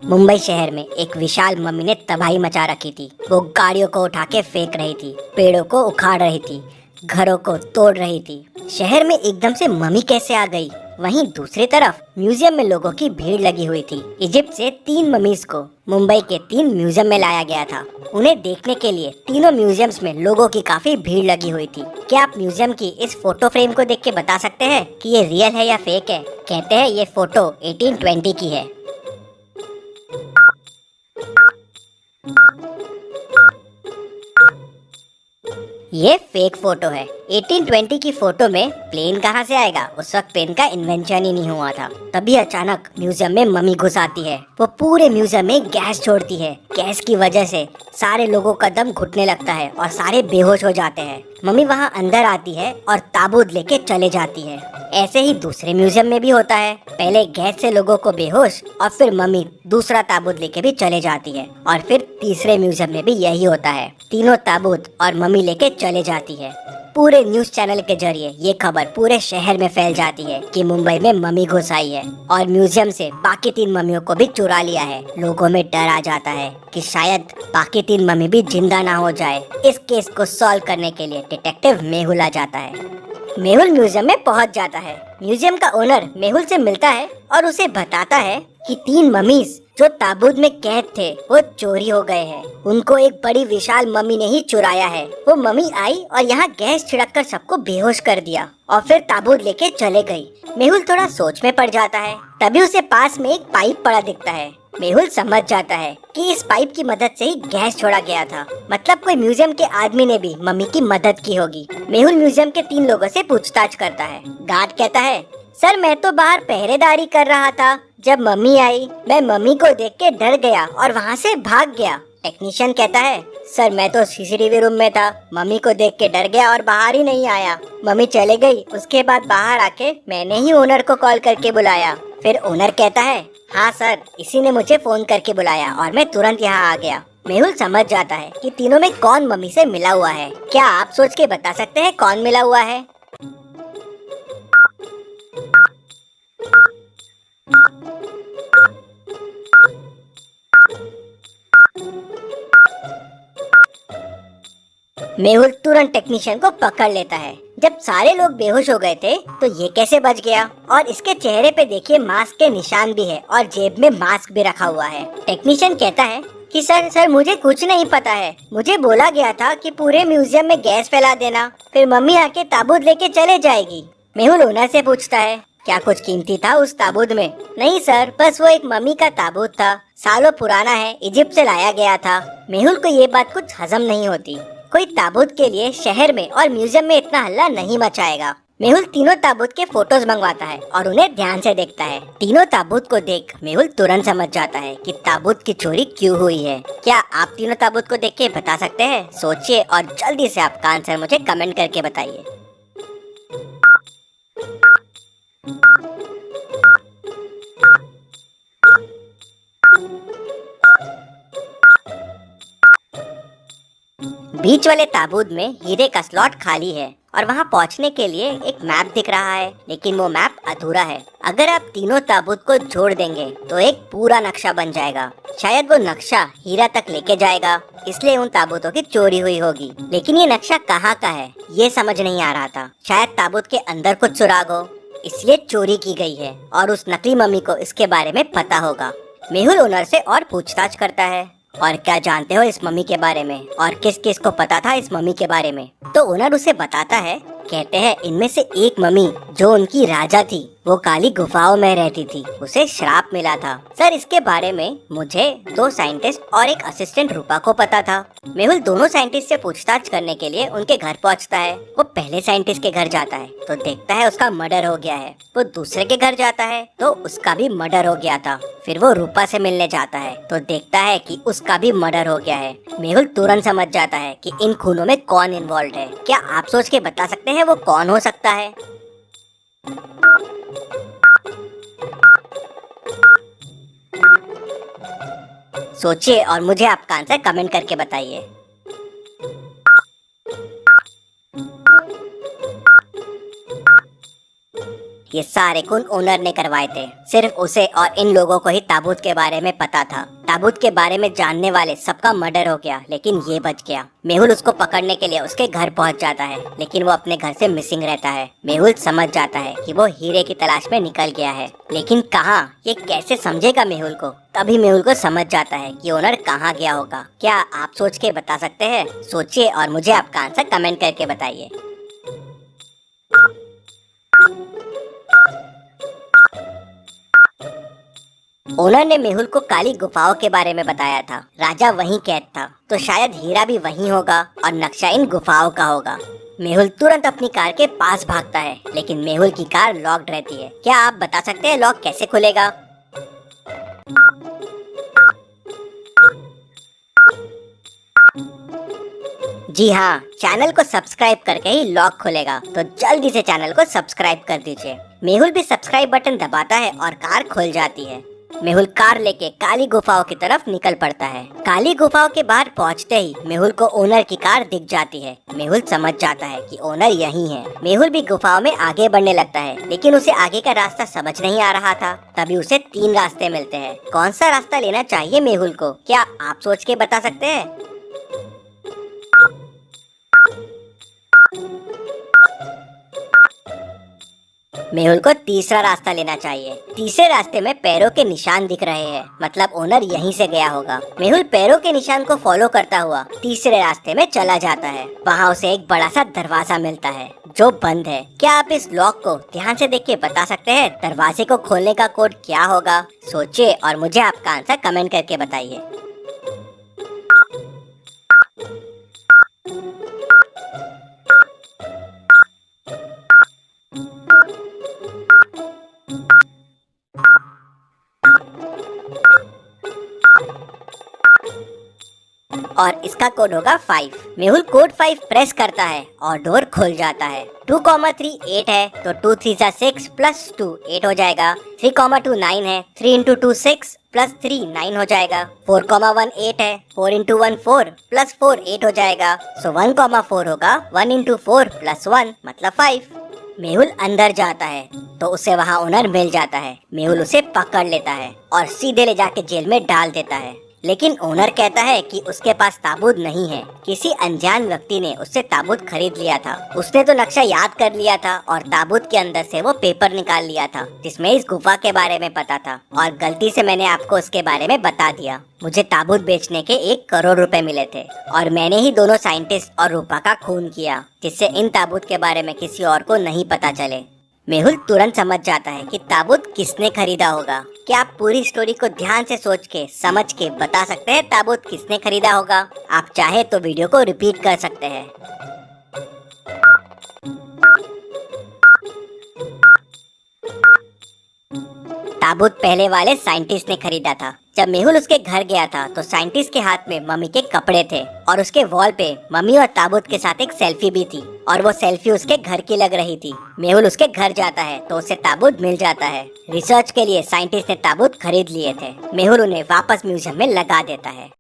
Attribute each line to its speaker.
Speaker 1: मुंबई शहर में एक विशाल मम्मी ने तबाही मचा रखी थी। वो गाड़ियों को उठा के फेंक रही थी, पेड़ों को उखाड़ रही थी, घरों को तोड़ रही थी। शहर में एकदम से मम्मी कैसे आ गई? वहीं दूसरी तरफ म्यूजियम में लोगों की भीड़ लगी हुई थी। इजिप्ट से 3 ममीज को मुंबई के 3 म्यूजियम में लाया गया था। उन्हें देखने के लिए तीनों म्यूजियम्स में लोगों की काफी भीड़ लगी हुई थी। क्या आप म्यूजियम की इस फोटो फ्रेम को देख के बता सकते हैं कि ये रियल है या फेक है? कहते हैं ये फोटो 1820 की है। ये फेक फोटो है। 1820 की फोटो में प्लेन कहाँ से आएगा? उस वक्त प्लेन का इन्वेंशन ही नहीं हुआ था। तभी अचानक म्यूजियम में मम्मी घुस आती है। वो पूरे म्यूजियम में गैस छोड़ती है। गैस की वजह से सारे लोगों का दम घुटने लगता है और सारे बेहोश हो जाते हैं। मम्मी वहाँ अंदर आती है और ताबूत लेके चले जाती है। ऐसे ही दूसरे म्यूजियम में भी होता है। पहले गैस से लोगों को बेहोश और फिर मम्मी दूसरा ताबूत लेके भी चले जाती है और फिर तीसरे म्यूजियम में भी यही होता है। तीनों ताबूत और मम्मी लेके चले जाती है। पूरे न्यूज चैनल के जरिए ये खबर पूरे शहर में फैल जाती है कि मुंबई में मम्मी घुस आई है और म्यूजियम से बाकी 3 मम्मियों को भी चुरा लिया है। लोगों में डर आ जाता है कि शायद बाकी 3 मम्मी भी जिंदा ना हो जाए। इस केस को सॉल्व करने के लिए डिटेक्टिव मेहुल आ जाता है। मेहुल म्यूजियम में पहुंच जाता है। म्यूजियम का ओनर मेहुल से मिलता है और उसे बताता है कि 3 मम्मीज जो ताबूत में कैद थे वो चोरी हो गए हैं। उनको एक बड़ी विशाल मम्मी ने ही चुराया है। वो मम्मी आई और यहाँ गैस छिड़क कर सबको बेहोश कर दिया और फिर ताबूत लेके चले गई। मेहुल थोड़ा सोच में पड़ जाता है। तभी उसे पास में एक पाइप पड़ा दिखता है। मेहुल समझ जाता है कि इस पाइप की मदद से ही गैस छोड़ा गया था। मतलब कोई म्यूजियम के आदमी ने भी मम्मी की मदद की होगी। मेहुल म्यूजियम के 3 लोगों से पूछताछ करता है। गार्ड कहता है, सर मैं तो बाहर पहरेदारी कर रहा था। जब मम्मी आई मैं मम्मी को देख के डर गया और वहाँ से भाग गया। टेक्नीशियन कहता है, सर मैं तो सीसीटीवी रूम में था। मम्मी को देख के डर गया और बाहर ही नहीं आया। मम्मी चले गई। उसके बाद बाहर आके मैंने ही ओनर को कॉल करके बुलाया। फिर ओनर कहता है, हाँ सर, इसी ने मुझे फोन करके बुलाया और मैं तुरंत यहाँ आ गया। मेहुल समझ जाता है कि तीनों में कौन मम्मी से मिला हुआ है। क्या आप सोच के बता सकते हैं कौन मिला हुआ है? मेहुल तुरंत टेक्नीशियन को पकड़ लेता है। जब सारे लोग बेहोश हो गए थे तो ये कैसे बच गया? और इसके चेहरे पे देखिए मास्क के निशान भी है और जेब में मास्क भी रखा हुआ है। टेक्नीशियन कहता है कि सर मुझे कुछ नहीं पता है। मुझे बोला गया था कि पूरे म्यूजियम में गैस फैला देना, फिर मम्मी आके ताबूत लेके चले जाएगी। मेहुल ओनर से पूछता है, क्या कुछ कीमती था उस ताबूत में? नहीं सर, बस वो एक मम्मी का ताबूत था। सालों पुराना है, इजिप्ट से लाया गया था। मेहुल को ये बात कुछ हजम नहीं होती। कोई ताबूत के लिए शहर में और म्यूजियम में इतना हल्ला नहीं मचाएगा। मेहुल तीनों ताबूत के फोटोज मंगवाता है और उन्हें ध्यान से देखता है। तीनों ताबूत को देख मेहुल तुरंत समझ जाता है कि ताबूत की चोरी क्यों हुई है। क्या आप तीनों ताबूत को देख के बता सकते हैं? सोचिए और जल्दी से आपका आंसर मुझे कमेंट करके बताइए। बीच वाले ताबूत में हीरे का स्लॉट खाली है और वहाँ पहुँचने के लिए एक मैप दिख रहा है, लेकिन वो मैप अधूरा है। अगर आप तीनों ताबूत को जोड़ देंगे तो एक पूरा नक्शा बन जाएगा। शायद वो नक्शा हीरा तक लेके जाएगा, इसलिए उन ताबूतों की चोरी हुई होगी। लेकिन ये नक्शा कहाँ का है ये समझ नहीं आ रहा था। शायद ताबूत के अंदर कुछ सुराग हो, इसलिए चोरी की गई है और उस नकली मम्मी को इसके बारे में पता होगा। मेहुल ओनर से और पूछताछ करता है, और क्या जानते हो इस मम्मी के बारे में और किस किस को पता था इस मम्मी के बारे में? तो ओनर उसे बताता है। कहते हैं इनमें से एक मम्मी जो उनकी राजा थी वो काली गुफाओं में रहती थी, उसे श्राप मिला था। सर इसके बारे में मुझे 2 साइंटिस्ट और एक असिस्टेंट रूपा को पता था। मेहुल दोनों साइंटिस्ट से पूछताछ करने के लिए उनके घर पहुंचता है। वो पहले साइंटिस्ट के घर जाता है तो देखता है उसका मर्डर हो गया है। वो दूसरे के घर जाता है तो उसका भी मर्डर हो गया था। फिर वो रूपा से मिलने जाता है तो देखता है कि उसका भी मर्डर हो गया है। मेहुल तुरंत समझ जाता है कि इन खूनों में कौन इन्वॉल्व है। क्या आप सोच के बता सकते हैं वो कौन हो सकता है? सोचिए और मुझे आपका आंसर कमेंट करके बताइए। ये सारे खून ओनर ने करवाए थे। सिर्फ उसे और इन लोगों को ही ताबूत के बारे में पता था। ताबूत के बारे में जानने वाले सबका मर्डर हो गया, लेकिन ये बच गया। मेहुल उसको पकड़ने के लिए उसके घर पहुंच जाता है, लेकिन वो अपने घर से मिसिंग रहता है। मेहुल समझ जाता है कि वो हीरे की तलाश में निकल गया है, लेकिन कहाँ, ये कैसे समझेगा मेहुल को। तभी मेहुल को समझ जाता है कि ओनर कहाँ गया होगा। क्या आप सोच के बता सकते हैं? सोचिए और मुझे आपका आंसर कमेंट करके बताइए। ओनर ने मेहुल को काली गुफाओं के बारे में बताया था। राजा वहीं कैद था, तो शायद हीरा भी वहीं होगा और नक्शा इन गुफाओं का होगा। मेहुल तुरंत अपनी कार के पास भागता है, लेकिन मेहुल की कार लॉक्ड रहती है। क्या आप बता सकते हैं लॉक कैसे खुलेगा? जी हाँ, चैनल को सब्सक्राइब करके ही लॉक खुलेगा, तो जल्दी से चैनल को सब्सक्राइब कर दीजिए। मेहुल भी सब्सक्राइब बटन दबाता है और कार खुल जाती है। मेहुल कार लेके काली गुफाओं की तरफ निकल पड़ता है। काली गुफाओं के बाहर पहुंचते ही मेहुल को ओनर की कार दिख जाती है। मेहुल समझ जाता है कि ओनर यहीं है। मेहुल भी गुफाओं में आगे बढ़ने लगता है, लेकिन उसे आगे का रास्ता समझ नहीं आ रहा था। तभी उसे 3 रास्ते मिलते हैं। कौन सा रास्ता लेना चाहिए मेहुल को? क्या आप सोच के बता सकते हैं? मेहुल को तीसरा रास्ता लेना चाहिए। तीसरे रास्ते में पैरों के निशान दिख रहे हैं, मतलब ओनर यहीं से गया होगा। मेहुल पैरों के निशान को फॉलो करता हुआ तीसरे रास्ते में चला जाता है। वहाँ उसे एक बड़ा सा दरवाजा मिलता है जो बंद है। क्या आप इस लॉक को ध्यान से देख के बता सकते हैं दरवाजे को खोलने का कोड क्या होगा? सोचिए और मुझे आपका आंसर कमेंट करके बताइए। और इसका कोड होगा 5। मेहुल कोड 5 प्रेस करता है और डोर खुल जाता है। 2,3 8 है, तो 2 3 6 प्लस 2 8 हो जाएगा। 3,2 9 है, 3 इंटू 2 6 प्लस 3 9 हो जाएगा। 4,1 8 है, 4 इंटू 1 4 प्लस 4 8 हो जाएगा। सो 1,4 होगा 1 इंटू 4 प्लस 1 मतलब 5। मेहुल अंदर जाता है तो उसे वहाँ ओनर मिल जाता है। मेहुल उसे पकड़ लेता है और सीधे ले जाके जेल में डाल देता है, लेकिन ओनर कहता है कि उसके पास ताबूत नहीं है। किसी अनजान व्यक्ति ने उससे ताबूत खरीद लिया था। उसने तो नक्शा याद कर लिया था और ताबूत के अंदर से वो पेपर निकाल लिया था जिसमें इस गुफा के बारे में पता था, और गलती से मैंने आपको उसके बारे में बता दिया। मुझे ताबूत बेचने के 1 करोड़ रुपए मिले थे और मैंने ही दोनों साइंटिस्ट और रूपा का खून किया, जिससे इन ताबूत के बारे में किसी और को नहीं पता चले। मेहुल तुरंत समझ जाता है कि ताबूत किसने खरीदा होगा। क्या आप पूरी स्टोरी को ध्यान से सोच के समझ के बता सकते हैं ताबूत किसने खरीदा होगा? आप चाहे तो वीडियो को रिपीट कर सकते हैं। ताबूत पहले वाले साइंटिस्ट ने खरीदा था। जब मेहुल उसके घर गया था तो साइंटिस्ट के हाथ में मम्मी के कपड़े थे और उसके वॉल पे मम्मी और ताबूत के साथ एक सेल्फी भी थी, और वो सेल्फी उसके घर की लग रही थी। मेहुल उसके घर जाता है तो उसे ताबूत मिल जाता है। रिसर्च के लिए साइंटिस्ट ने ताबूत खरीद लिए थे। मेहुल उन्हें वापस म्यूजियम में लगा देता है।